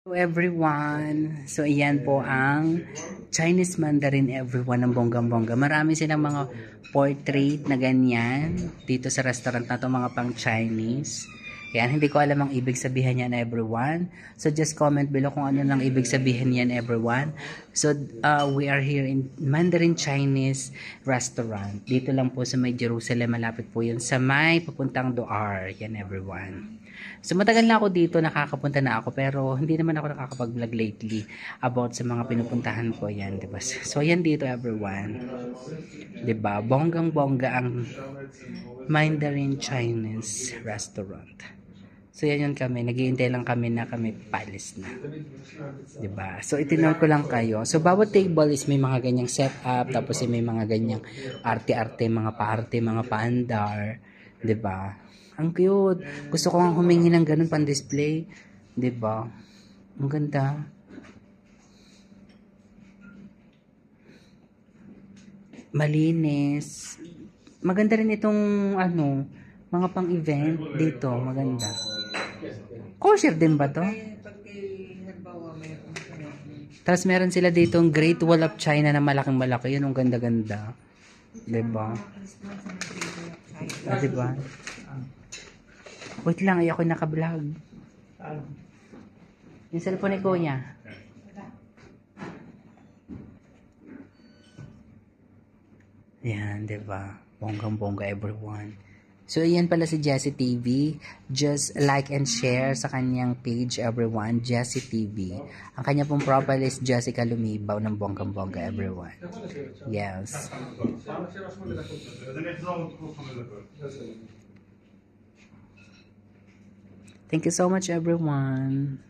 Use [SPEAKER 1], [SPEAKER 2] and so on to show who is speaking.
[SPEAKER 1] Hello everyone! So ayan po ang Chinese Mandarin everyone ng bonggang-bongga. Marami silang mga portrait na ganyan dito sa restaurant na to, mga pang Chinese. Yan, hindi ko alam ang ibig sabihin yan everyone. So just comment below kung ano lang ibig sabihin yan everyone. So we are here in Mandarin Chinese restaurant. Dito lang po sa may Jerusalem, malapit po yun sa may papuntang Doar. Yan everyone. So matagal na ako dito, nakakapunta na ako, pero hindi naman ako nakakapag-vlog lately about sa mga pinupuntahan ko yan, 'di ba? So yan dito everyone. 'Di ba? Bonggang-bongga ang Mandarin Chinese restaurant. So yan yun kami, naghihintay lang kami na kami palis na. 'Di ba? So itinor ko lang kayo. So bawat table is may mga ganyang setup, tapos may mga ganyang arte-arte, mga paarte, mga paandar, 'di ba? Ang cute. Gusto ko nga humingi ng ganun pan-display. 'Di ba? Ang ganda. Malinis. Maganda rin itong ano, mga pang-event dito. Maganda. Kosher din ba to? Tapos meron sila dito ang Great Wall of China na malaking malaki. Yun ang ganda-ganda. 'Di ba? Ah, 'di ba? Wait lang, ay ako naka-vlog. Yung cellphone ni Kuya. Yan, diba? Bonggang-bongga everyone. So, ayan pala si Jessie TV. Just like and share sa kanyang page everyone, Jessie TV. Ang kanya pong profile is Jessica Lumibaw ng bonggang-bongga everyone. Yes. Thank you so much everyone.